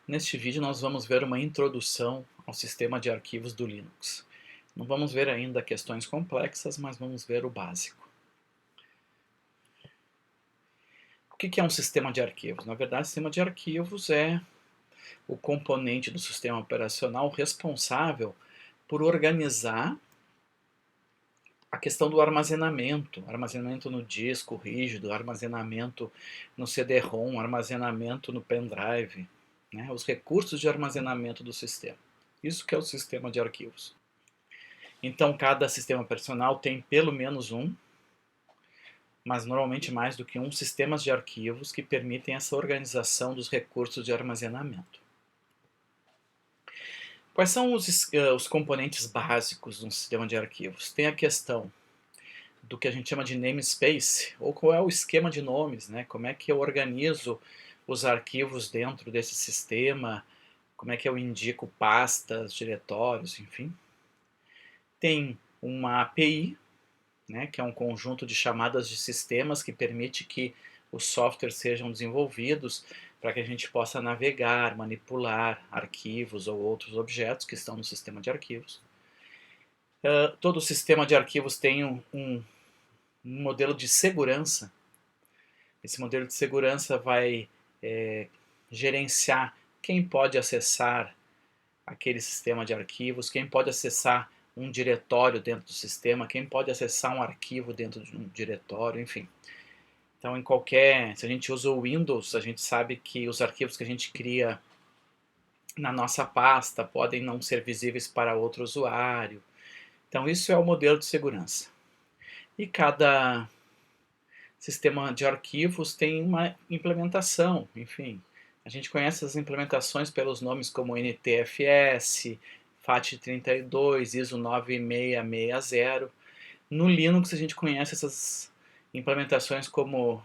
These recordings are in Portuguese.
Neste vídeo nós vamos ver uma introdução ao sistema de arquivos do Linux. Não vamos ver ainda questões complexas, mas vamos ver o básico. O que é um sistema de arquivos? Na verdade, o sistema de arquivos é o componente do sistema operacional responsável por organizar a questão do armazenamento no disco rígido, armazenamento no CD-ROM, armazenamento no pendrive, né? Os recursos de armazenamento do sistema. Isso que é o sistema de arquivos. Então, cada sistema operacional tem pelo menos um, mas normalmente mais do que um, sistemas de arquivos que permitem essa organização dos recursos de armazenamento. Quais são os componentes básicos de um sistema de arquivos? Tem a questão do que a gente chama de namespace, ou qual é o esquema de nomes, né? Como é que eu organizo os arquivos dentro desse sistema, como é que eu indico pastas, diretórios, enfim. Tem uma API, né, que é um conjunto de chamadas de sistemas que permite que os softwares sejam desenvolvidos para que a gente possa navegar, manipular arquivos ou outros objetos que estão no sistema de arquivos. Todo sistema de arquivos tem um modelo de segurança. Esse modelo de segurança vai gerenciar quem pode acessar aquele sistema de arquivos, quem pode acessar um diretório dentro do sistema, quem pode acessar um arquivo dentro de um diretório, enfim. Então, se a gente usa o Windows, a gente sabe que os arquivos que a gente cria na nossa pasta podem não ser visíveis para outro usuário. Então, isso é o modelo de segurança. E cada sistema de arquivos tem uma implementação, enfim. A gente conhece as implementações pelos nomes como NTFS, FAT32, ISO 9660. No Linux a gente conhece essas implementações como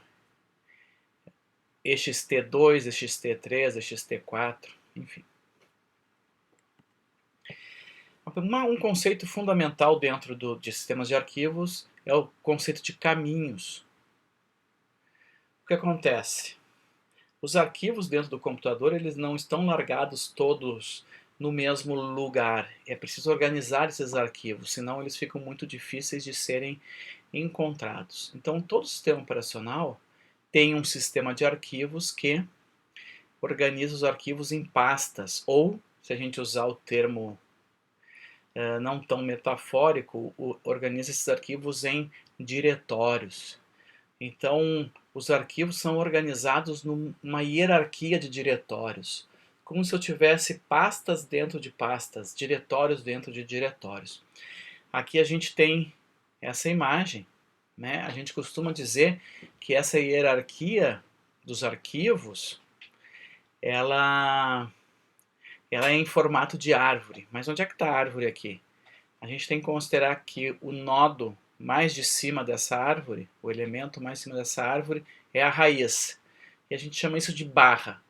ext2, ext3, ext4, enfim. Um conceito fundamental dentro de sistemas de arquivos é o conceito de caminhos. O que acontece? Os arquivos dentro do computador, eles não estão largados todos no mesmo lugar. É preciso organizar esses arquivos, senão eles ficam muito difíceis de serem encontrados. Então, todo sistema operacional tem um sistema de arquivos que organiza os arquivos em pastas, ou, se a gente usar o termo não tão metafórico, organiza esses arquivos em diretórios. Então, os arquivos são organizados numa hierarquia de diretórios, como se eu tivesse pastas dentro de pastas, diretórios dentro de diretórios. Aqui a gente tem essa imagem, né? A gente costuma dizer que essa hierarquia dos arquivos, ela é em formato de árvore. Mas onde é que está a árvore aqui? A gente tem que considerar que o nodo mais de cima dessa árvore, o elemento mais de cima dessa árvore, é a raiz. E a gente chama isso de barra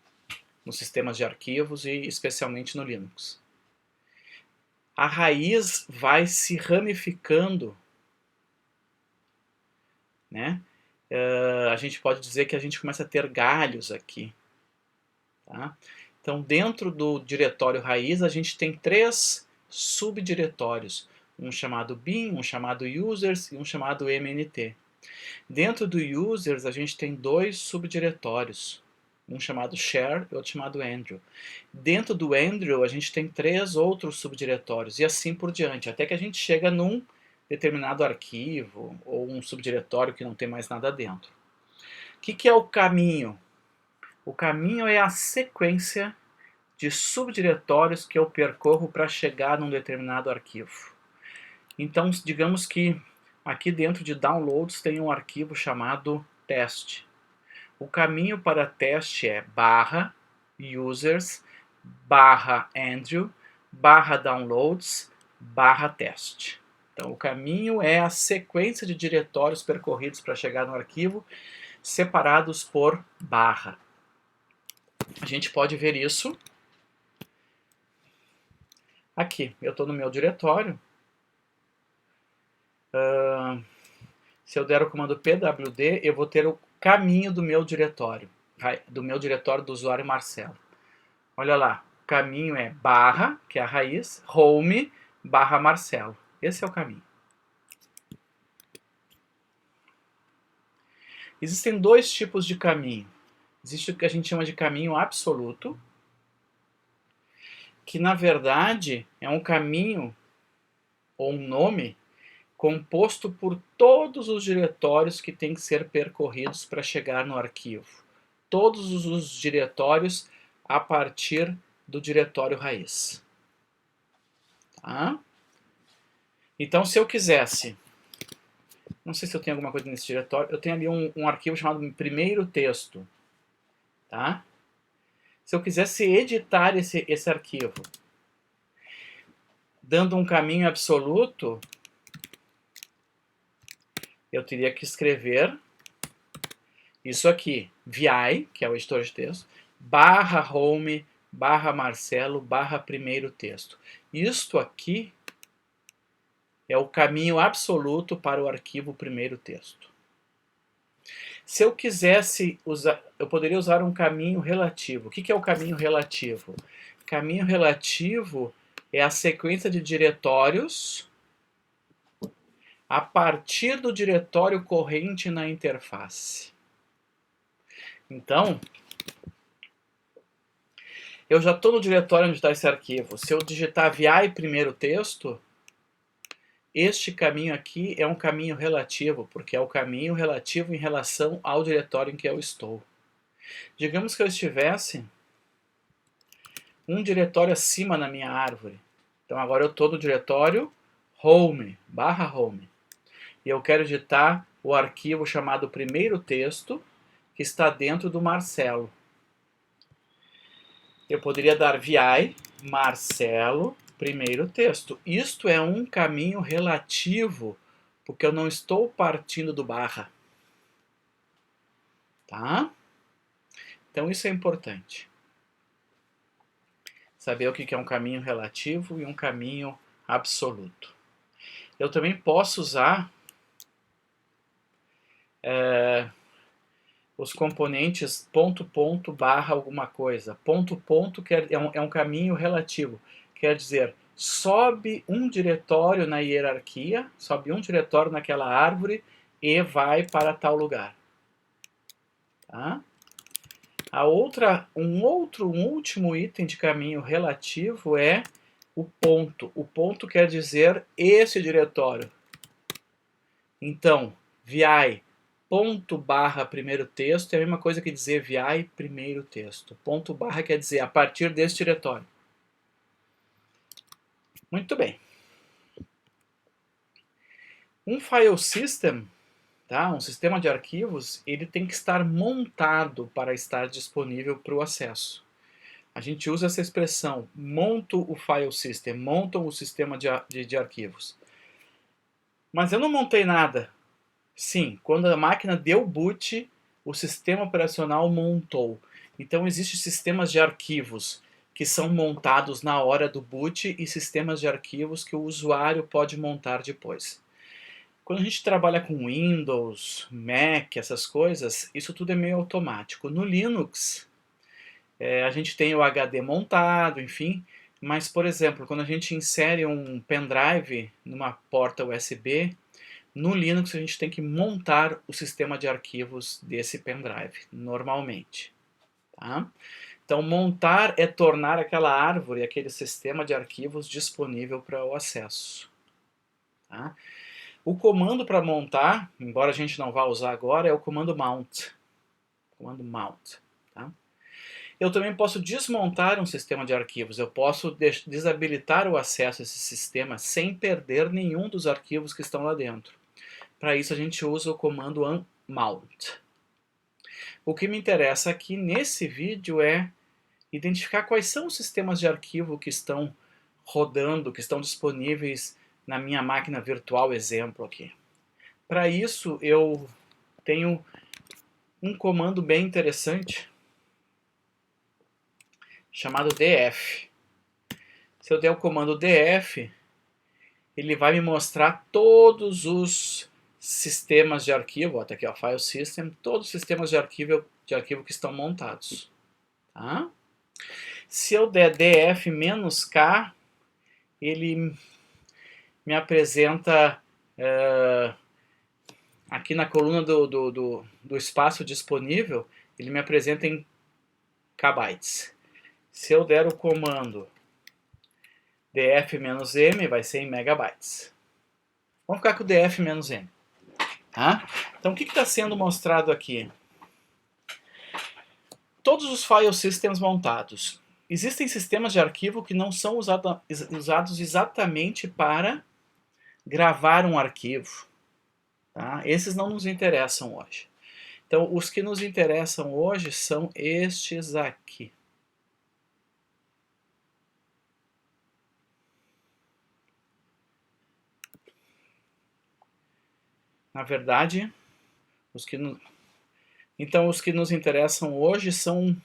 nos sistemas de arquivos e especialmente no Linux. A raiz vai se ramificando, né? A gente pode dizer que a gente começa a ter galhos aqui. Tá? Então, dentro do diretório raiz, a gente tem 3 subdiretórios. Um chamado bin, um chamado users e um chamado mnt. Dentro do users, a gente tem 2 subdiretórios. Um chamado share e outro chamado andrew. Dentro do andrew, a gente tem 3 outros subdiretórios e assim por diante, até que a gente chega num determinado arquivo ou um subdiretório que não tem mais nada dentro. O que é o caminho? O caminho é a sequência de subdiretórios que eu percorro para chegar num determinado arquivo. Então, digamos que aqui dentro de downloads tem um arquivo chamado teste. O caminho para teste é barra users, barra andrew, barra downloads, barra teste. Então, o caminho é a sequência de diretórios percorridos para chegar no arquivo, separados por barra. A gente pode ver isso aqui. Eu estou no meu diretório. Se eu der o comando pwd, eu vou ter o caminho do meu diretório do usuário Marcelo. Olha lá, o caminho é barra, que é a raiz, home, barra Marcelo. Esse é o caminho. Existem dois tipos de caminho. Existe o que a gente chama de caminho absoluto, que na verdade é um caminho ou um nome composto por todos os diretórios que têm que ser percorridos para chegar no arquivo. Todos os diretórios a partir do diretório raiz. Tá? Então, se eu quisesse, não sei se eu tenho alguma coisa nesse diretório, eu tenho ali um arquivo chamado primeiro texto. Tá? Se eu quisesse editar esse arquivo, dando um caminho absoluto, eu teria que escrever isso aqui, vi, que é o editor de texto, barra home, barra Marcelo, barra primeiro texto. Isto aqui é o caminho absoluto para o arquivo primeiro texto. Se eu quisesse usar, eu poderia usar um caminho relativo. O que é o caminho relativo? Caminho relativo é a sequência de diretórios a partir do diretório corrente na interface. Então, eu já estou no diretório onde está esse arquivo. Se eu digitar vi primeiro texto, este caminho aqui é um caminho relativo, porque é o caminho relativo em relação ao diretório em que eu estou. Digamos que eu estivesse um diretório acima na minha árvore. Então agora eu estou no diretório home, barra home. E eu quero editar o arquivo chamado primeiro texto, que está dentro do Marcelo. Eu poderia dar vi Marcelo primeiro texto. Isto é um caminho relativo, porque eu não estou partindo do barra. Tá? Então isso é importante. Saber o que é um caminho relativo e um caminho absoluto. Eu também posso usar os componentes ponto, ponto, barra alguma coisa. Ponto, ponto é um caminho relativo. Quer dizer, sobe um diretório na hierarquia, sobe um diretório naquela árvore e vai para tal lugar. Tá? Um último item de caminho relativo é o ponto. O ponto quer dizer esse diretório. Então, vi ponto barra primeiro texto é a mesma coisa que dizer vi primeiro texto. Ponto barra quer dizer a partir desse diretório. Muito bem. Um file system, tá? Um sistema de arquivos, ele tem que estar montado para estar disponível para o acesso. A gente usa essa expressão, monto o file system, montam o sistema de arquivos. Mas eu não montei nada. Sim, quando a máquina deu boot, o sistema operacional montou. Então existem sistemas de arquivos que são montados na hora do boot e sistemas de arquivos que o usuário pode montar depois. Quando a gente trabalha com Windows, Mac, essas coisas, isso tudo é meio automático. No Linux, a gente tem o HD montado, enfim, mas, por exemplo, quando a gente insere um pendrive numa porta USB, no Linux a gente tem que montar o sistema de arquivos desse pendrive, normalmente. Tá? Então, montar é tornar aquela árvore, aquele sistema de arquivos disponível para o acesso. Tá? O comando para montar, embora a gente não vá usar agora, é o comando mount. Comando mount. Tá? Eu também posso desmontar um sistema de arquivos. Eu posso desabilitar o acesso a esse sistema sem perder nenhum dos arquivos que estão lá dentro. Para isso a gente usa o comando unmount. O que me interessa aqui nesse vídeo é identificar quais são os sistemas de arquivo que estão rodando, que estão disponíveis na minha máquina virtual exemplo aqui. Para isso eu tenho um comando bem interessante chamado df. Se eu der o comando df, ele vai me mostrar todos os sistemas de arquivo, até aqui ó, file system, todos os sistemas de arquivo que estão montados. Tá? Se eu der df menos k, ele me apresenta aqui na coluna do espaço disponível, ele me apresenta em kbytes. Se eu der o comando df-m, vai ser em megabytes. Vamos ficar com o df-m. Tá? Então, o que está sendo mostrado aqui? Todos os file systems montados. Existem sistemas de arquivo que não são usados exatamente para gravar um arquivo. Tá? Esses não nos interessam hoje. Então, os que nos interessam hoje são estes aqui. Na verdade, então os que nos interessam hoje são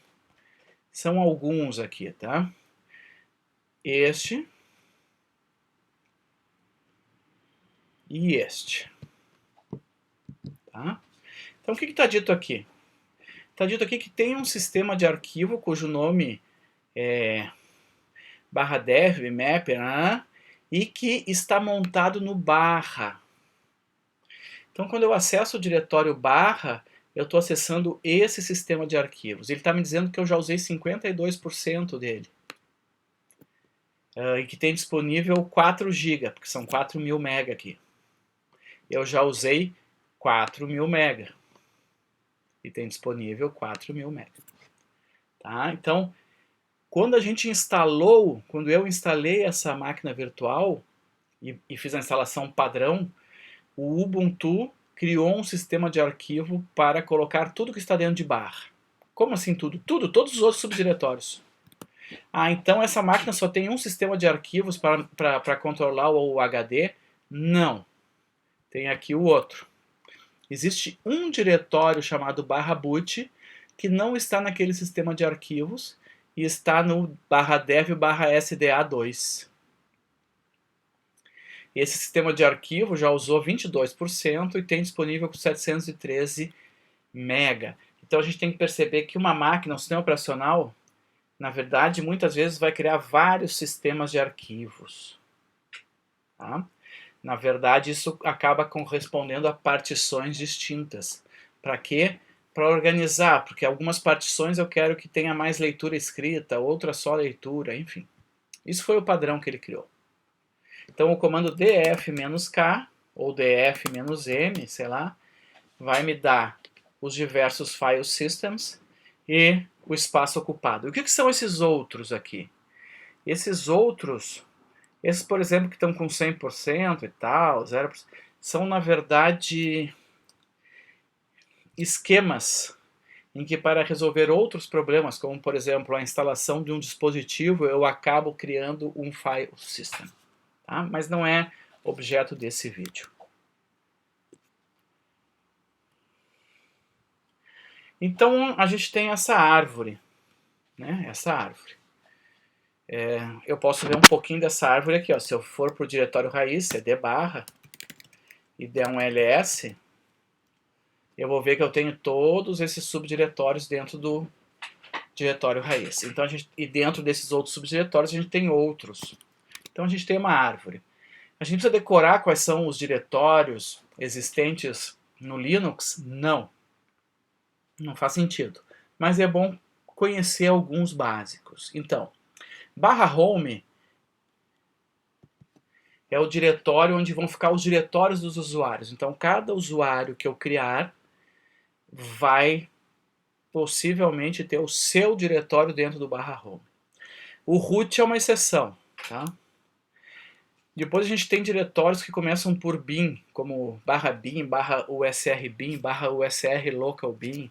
alguns aqui, tá? Este e este. Tá? Então o que está dito aqui? Está dito aqui que tem um sistema de arquivo cujo nome é /dev, mapper, e que está montado no barra. Então quando eu acesso o diretório barra, eu estou acessando esse sistema de arquivos. Ele está me dizendo que eu já usei 52% dele. E que tem disponível 4 GB, porque são 4.000 MB aqui. Eu já usei 4.000 MB. E tem disponível 4.000 MB. Tá? Então, quando eu instalei essa máquina virtual e fiz a instalação padrão, o Ubuntu criou um sistema de arquivo para colocar tudo que está dentro de barra. Como assim tudo? Tudo, todos os outros subdiretórios. Então essa máquina só tem um sistema de arquivos para controlar o HD? Não. Tem aqui o outro. Existe um diretório chamado /boot que não está naquele sistema de arquivos e está no /dev/sda2. Esse sistema de arquivo já usou 22% e tem disponível com 713 MB. Então a gente tem que perceber que uma máquina, um sistema operacional, na verdade, muitas vezes vai criar vários sistemas de arquivos. Tá? Na verdade, isso acaba correspondendo a partições distintas. Para quê? Para organizar, porque algumas partições eu quero que tenha mais leitura escrita, outras só leitura, enfim. Isso foi o padrão que ele criou. Então o comando df-k ou df-m, sei lá, vai me dar os diversos file systems e o espaço ocupado. O que são esses outros aqui? Esses outros, esses por exemplo que estão com 100% e tal, 0%, são na verdade esquemas em que para resolver outros problemas, como por exemplo a instalação de um dispositivo, eu acabo criando um file system. Tá? Mas não é objeto desse vídeo. Então a gente tem essa árvore, né? Essa árvore. Eu posso ver um pouquinho dessa árvore aqui, ó. Se eu for para o diretório raiz, cd barra, e der um ls, eu vou ver que eu tenho todos esses subdiretórios dentro do diretório raiz. Então e dentro desses outros subdiretórios a gente tem outros. Então a gente tem uma árvore. A gente precisa decorar quais são os diretórios existentes no Linux? Não. Não faz sentido. Mas é bom conhecer alguns básicos. Então, /home é o diretório onde vão ficar os diretórios dos usuários. Então, cada usuário que eu criar vai possivelmente ter o seu diretório dentro do /home. O root é uma exceção, tá? Depois a gente tem diretórios que começam por bin, como /bin, /usrbin, /usrlocalbin.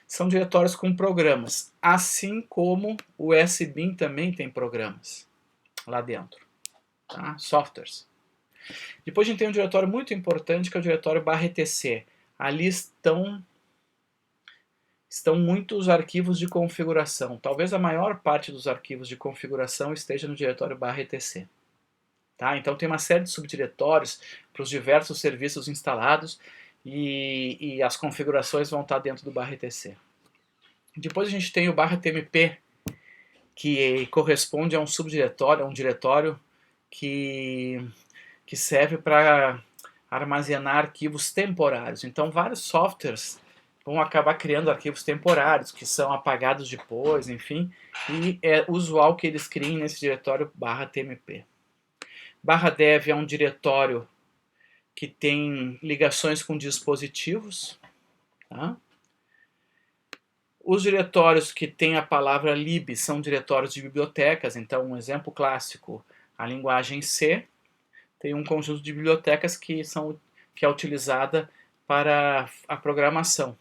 São diretórios com programas, assim como o sbin também tem programas lá dentro, tá? Softwares. Depois a gente tem um diretório muito importante que é o diretório /etc. Ali estão muitos arquivos de configuração. Talvez a maior parte dos arquivos de configuração esteja no diretório /etc. Tá? Então tem uma série de subdiretórios para os diversos serviços instalados e as configurações vão estar dentro do /etc. Depois a gente tem o /tmp, que corresponde a um subdiretório, a um diretório que serve para armazenar arquivos temporários. Então, vários softwares vão acabar criando arquivos temporários, que são apagados depois, enfim, e é usual que eles criem nesse diretório /tmp. /dev é um diretório que tem ligações com dispositivos. Tá? Os diretórios que têm a palavra lib são diretórios de bibliotecas. Então, um exemplo clássico, a linguagem C tem um conjunto de bibliotecas que é utilizada para a programação,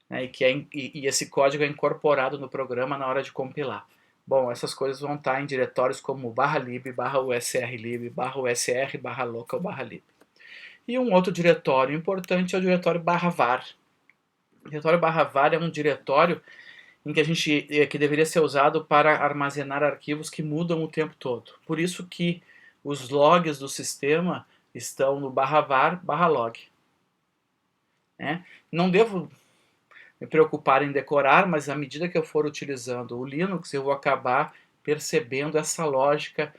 né? E esse código é incorporado no programa na hora de compilar. Bom, essas coisas vão estar em diretórios como /lib, /usrlib, /usr, /local, /lib. E um outro diretório importante é o diretório /var. O diretório /var é um diretório em que deveria ser usado para armazenar arquivos que mudam o tempo todo. Por isso que os logs do sistema estão no /var, /log. Né? Não devo me preocupar em decorar, mas à medida que eu for utilizando o Linux, eu vou acabar percebendo essa lógica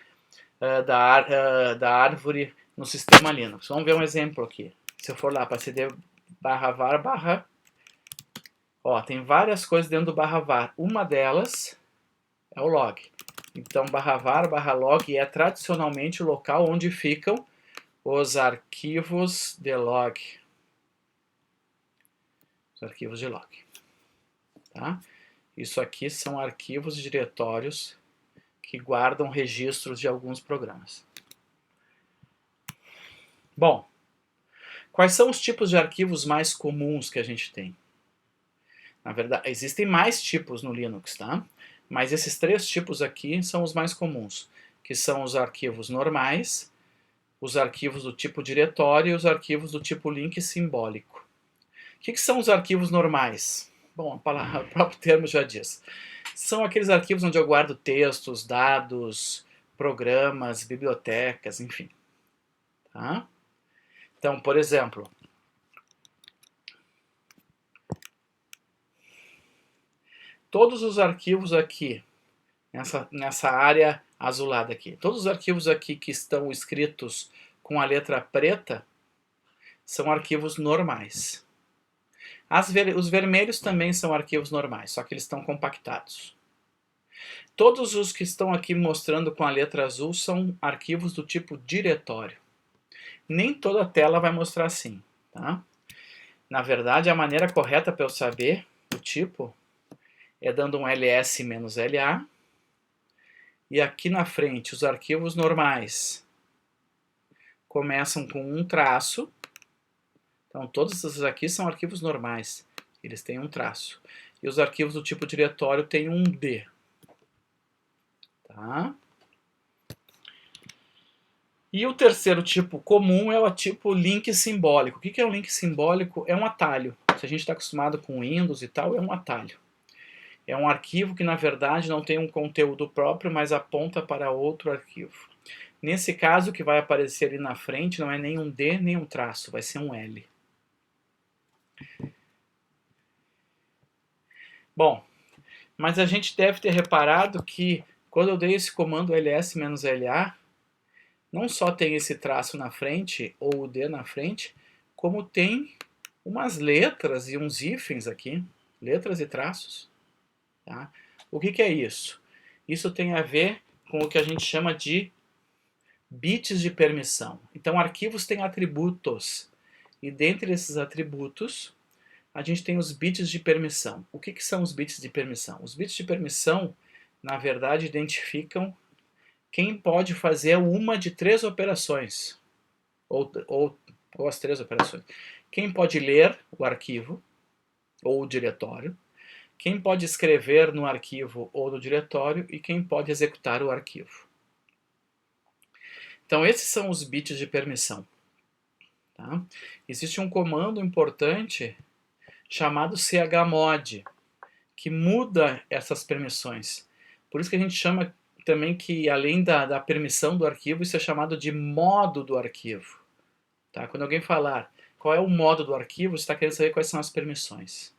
da árvore no sistema Linux. Vamos ver um exemplo aqui. Se eu for lá para cd /var, ó, tem várias coisas dentro do /var. Uma delas é o log. Então, /var, /log é tradicionalmente o local onde ficam os arquivos de log. Os arquivos de log. Tá? Isso aqui são arquivos e diretórios que guardam registros de alguns programas. Bom, quais são os tipos de arquivos mais comuns que a gente tem? Na verdade, existem mais tipos no Linux, tá? Mas esses 3 tipos aqui são os mais comuns, que são os arquivos normais, os arquivos do tipo diretório e os arquivos do tipo link simbólico. O que são os arquivos normais? Bom, o próprio termo já diz. São aqueles arquivos onde eu guardo textos, dados, programas, bibliotecas, enfim. Tá? Então, por exemplo, todos os arquivos aqui, nessa área azulada aqui, todos os arquivos aqui que estão escritos com a letra preta são arquivos normais. Os vermelhos também são arquivos normais, só que eles estão compactados. Todos os que estão aqui mostrando com a letra azul são arquivos do tipo diretório. Nem toda a tela vai mostrar assim. Tá? Na verdade, a maneira correta para eu saber o tipo é dando um ls-la, e aqui na frente os arquivos normais começam com um traço. Então todos esses aqui são arquivos normais, eles têm um traço. E os arquivos do tipo diretório têm um D. Tá? E o terceiro tipo comum é o tipo link simbólico. O que é um link simbólico? É um atalho. Se a gente está acostumado com Windows e tal, é um atalho. É um arquivo que, na verdade, não tem um conteúdo próprio, mas aponta para outro arquivo. Nesse caso, o que vai aparecer ali na frente não é nem um D, nem um traço, vai ser um L. Bom, mas a gente deve ter reparado que, quando eu dei esse comando ls-la, não só tem esse traço na frente, ou o D na frente, como tem umas letras e uns hífens aqui, letras e traços. Tá? O que é isso? Isso tem a ver com o que a gente chama de bits de permissão. Então, arquivos têm atributos, e dentre esses atributos, a gente tem os bits de permissão. O que são os bits de permissão? Os bits de permissão, na verdade, identificam quem pode fazer uma de 3 operações, ou as 3 operações. Quem pode ler o arquivo, ou o diretório, quem pode escrever no arquivo ou no diretório, e quem pode executar o arquivo. Então, esses são os bits de permissão. Tá? Existe um comando importante chamado chmod, que muda essas permissões. Por isso que a gente chama também que, além da permissão do arquivo, isso é chamado de modo do arquivo. Tá? Quando alguém falar qual é o modo do arquivo, você está querendo saber quais são as permissões.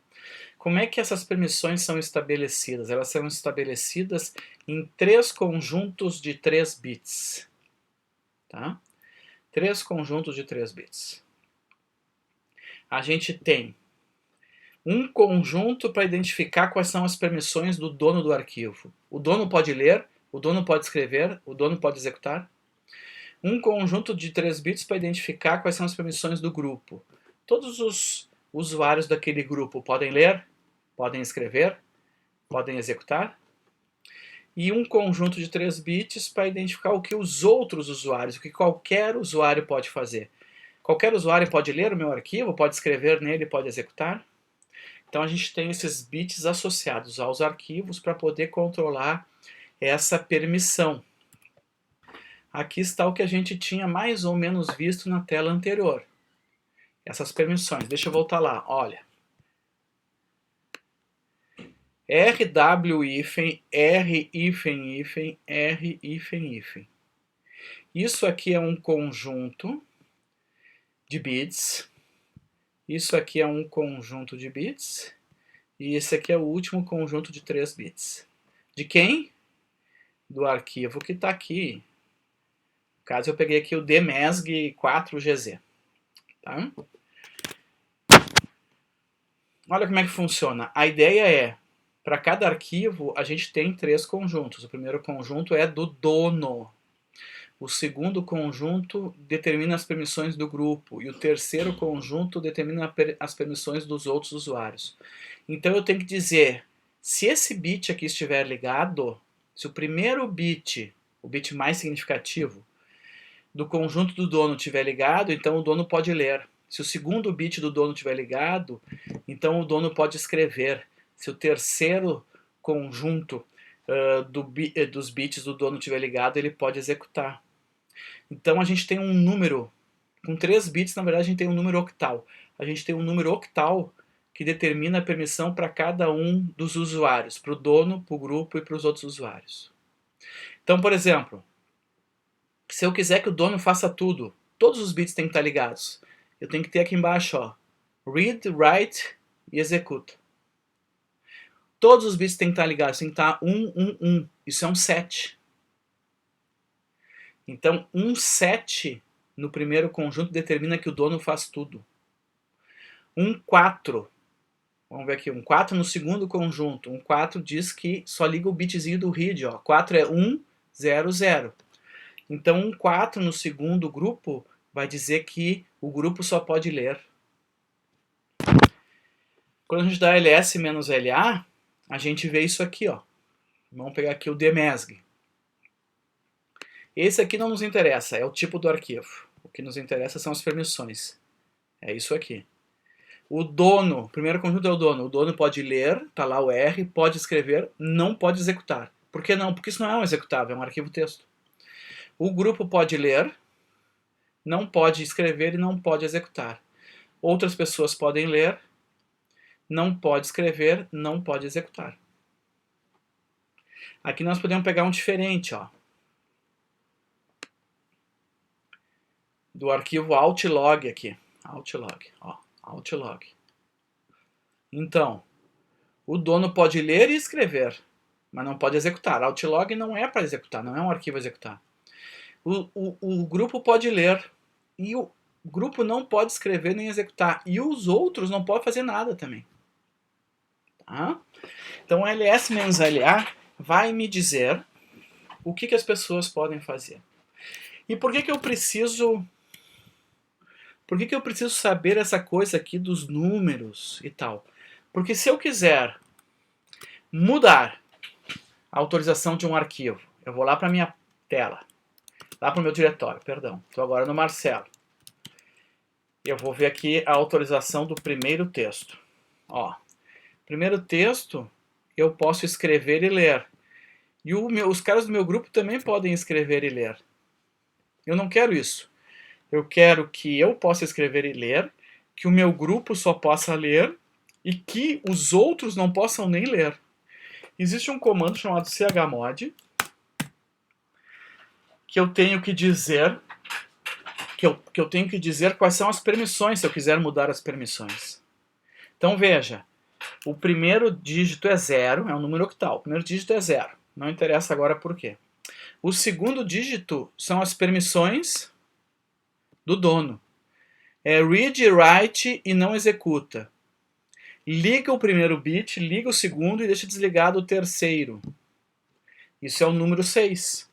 Como é que essas permissões são estabelecidas? Elas são estabelecidas em 3 conjuntos de 3 bits. Tá? 3 conjuntos de 3 bits. A gente tem um conjunto para identificar quais são as permissões do dono do arquivo. O dono pode ler, o dono pode escrever, o dono pode executar. Um conjunto de 3 bits para identificar quais são as permissões do grupo. Todos os usuários daquele grupo podem ler, podem escrever, podem executar. E um conjunto de 3 bits para identificar o que os outros usuários, o que qualquer usuário pode fazer. Qualquer usuário pode ler o meu arquivo, pode escrever nele, pode executar. Então a gente tem esses bits associados aos arquivos para poder controlar essa permissão. Aqui está o que a gente tinha mais ou menos visto na tela anterior. Essas permissões. Deixa eu voltar lá. Olha. RW hífen, R hífen hífen, R hífen hífen. Isso aqui é um conjunto de bits. Isso aqui é um conjunto de bits. E esse aqui é o último conjunto de 3 bits. De quem? Do arquivo que está aqui. No caso, eu peguei aqui o dmesg4gz. Tá? Olha como é que funciona. A ideia é, para cada arquivo, a gente tem 3 conjuntos. O primeiro conjunto é do dono. O segundo conjunto determina as permissões do grupo. E o terceiro conjunto determina as permissões dos outros usuários. Então eu tenho que dizer, se esse bit aqui estiver ligado, se o primeiro bit, o bit mais significativo, do conjunto do dono estiver ligado, então o dono pode ler. Se o segundo bit do dono estiver ligado, então o dono pode escrever. Se o terceiro conjunto dos bits do dono estiver ligado, ele pode executar. Então a gente tem um número, com 3 bits, na verdade a gente tem um número octal. A gente tem um número octal que determina a permissão para cada um dos usuários, para o dono, para o grupo e para os outros usuários. Então, por exemplo, se eu quiser que o dono faça tudo, todos os bits têm que estar ligados. Eu tenho que ter aqui embaixo, ó, read, write e executa. Todos os bits têm que estar ligados, tem que estar 1, 1, 1. Isso é um set. Então, um set no primeiro conjunto determina que o dono faz tudo. Um 4, vamos ver aqui, um 4 no segundo conjunto. Um 4 diz que só liga o bitzinho do read, ó. 4 é 1, 0, 0. Então, um 4 no segundo grupo vai dizer que o grupo só pode ler. Quando a gente dá ls menos LA, a gente vê isso aqui, ó. Vamos pegar aqui o dmesg. Esse aqui não nos interessa, é o tipo do arquivo. O que nos interessa são as permissões. É isso aqui. O dono, o primeiro conjunto é o dono. O dono pode ler, tá lá o R, pode escrever, não pode executar. Por que não? Porque isso não é um executável, é um arquivo texto. O grupo pode ler, não pode escrever e não pode executar. Outras pessoas podem ler, não pode escrever, não pode executar. Aqui nós podemos pegar um diferente, ó. Do arquivo outlog aqui. Outlog, ó. Outlog. Então, o dono pode ler e escrever, mas não pode executar. Outlog não é para executar, não é um arquivo a executar. O grupo pode ler e o grupo não pode escrever nem executar. E os outros não podem fazer nada também. Tá? Então, ls-la vai me dizer o que as pessoas podem fazer. E por que eu preciso... Por que eu preciso saber essa coisa aqui dos números e tal? Porque se eu quiser mudar a autorização de um arquivo, eu vou lá para a minha tela, lá para o meu diretório, perdão. Estou agora no Marcelo. Eu vou ver aqui a autorização do primeiro texto. Ó, primeiro texto eu posso escrever e ler. E os caras do meu grupo também podem escrever e ler. Eu não quero isso. Eu quero que eu possa escrever e ler, que o meu grupo só possa ler e que os outros não possam nem ler. Existe um comando chamado chmod que eu tenho que dizer quais são as permissões, se eu quiser mudar as permissões. Então veja, O primeiro dígito é 0, é um número octal. O primeiro dígito é 0. Não interessa agora por quê. O segundo dígito são as permissões do dono. É read, write e não executa. Liga o primeiro bit, liga o segundo e deixa desligado o terceiro. Isso é o número 6.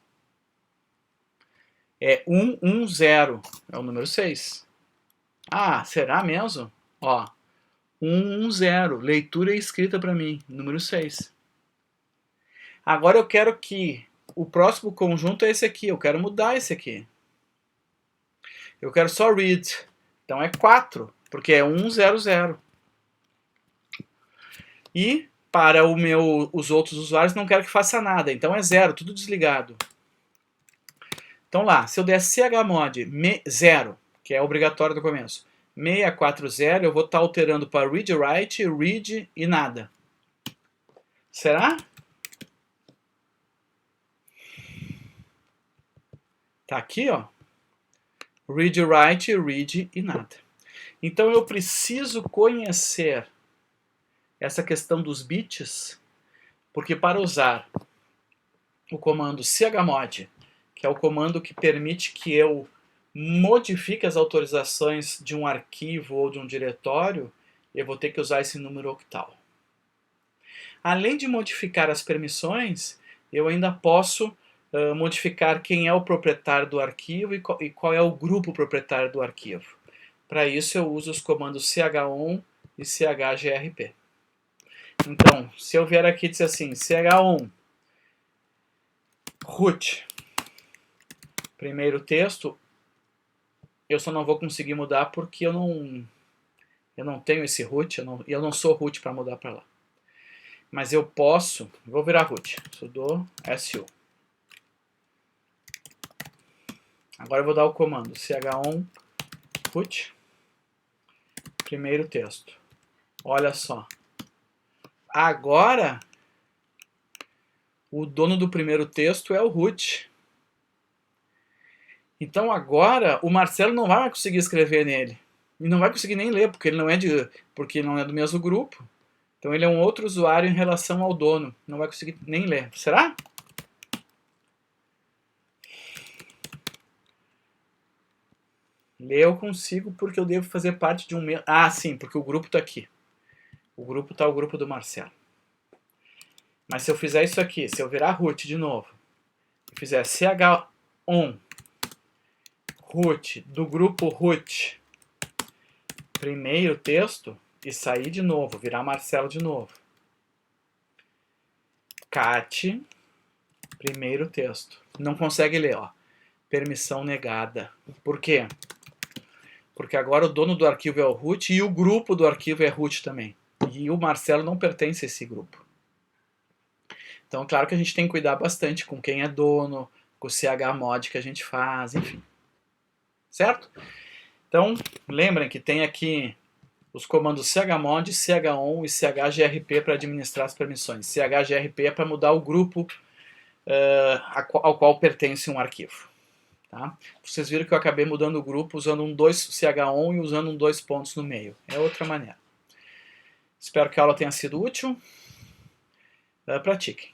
É 110, é o número 6. Ah, será mesmo? Ó, 110, leitura e escrita para mim, número 6. Agora eu quero que o próximo conjunto é esse aqui, eu quero mudar esse aqui. Eu quero só read, então é 4, porque é 100. E para os outros usuários não quero que faça nada, então é 0, tudo desligado. Então lá, se eu der chmod 0, que é obrigatório no começo, 640, eu vou estar alterando para read, write, read e nada. Será? Tá aqui, ó. Read, write, read e nada. Então eu preciso conhecer essa questão dos bits, porque para usar o comando chmod, que é o comando que permite que eu modifique as autorizações de um arquivo ou de um diretório, eu vou ter que usar esse número octal. Além de modificar as permissões, eu ainda posso modificar quem é o proprietário do arquivo e qual é o grupo proprietário do arquivo. Para isso eu uso os comandos chon e chgrp. Então, se eu vier aqui e dizer assim, chon root, primeiro texto, eu só não vou conseguir mudar porque eu não tenho esse root, eu não sou root para mudar para lá. Mas eu posso, vou virar root, sudo su. Agora eu vou dar o comando chon root, primeiro texto. Olha só. Agora, o dono do primeiro texto é o root. Então agora o Marcelo não vai conseguir escrever nele. E não vai conseguir nem ler, porque ele não é do mesmo grupo. Então ele é um outro usuário em relação ao dono. Não vai conseguir nem ler. Será? Ler eu consigo porque eu devo fazer parte de um... Ah, sim, porque o grupo está aqui. O grupo está o grupo do Marcelo. Mas se eu fizer isso aqui, se eu virar root de novo, e fizer chon root do grupo root, primeiro texto, e sair de novo, virar Marcelo de novo. Cat, primeiro texto. Não consegue ler, ó. Permissão negada. Por quê? Porque agora o dono do arquivo é o root e o grupo do arquivo é root também. E o Marcelo não pertence a esse grupo. Então, claro que a gente tem que cuidar bastante com quem é dono, com o chmod que a gente faz, enfim. Certo? Então, lembrem que tem aqui os comandos chmod, chon e chgrp para administrar as permissões. Chgrp é para mudar o grupo ao qual pertence um arquivo. Tá? Vocês viram que eu acabei mudando o grupo usando um chon e usando um 2 pontos no meio. É outra maneira. Espero que a aula tenha sido útil. Pratiquem.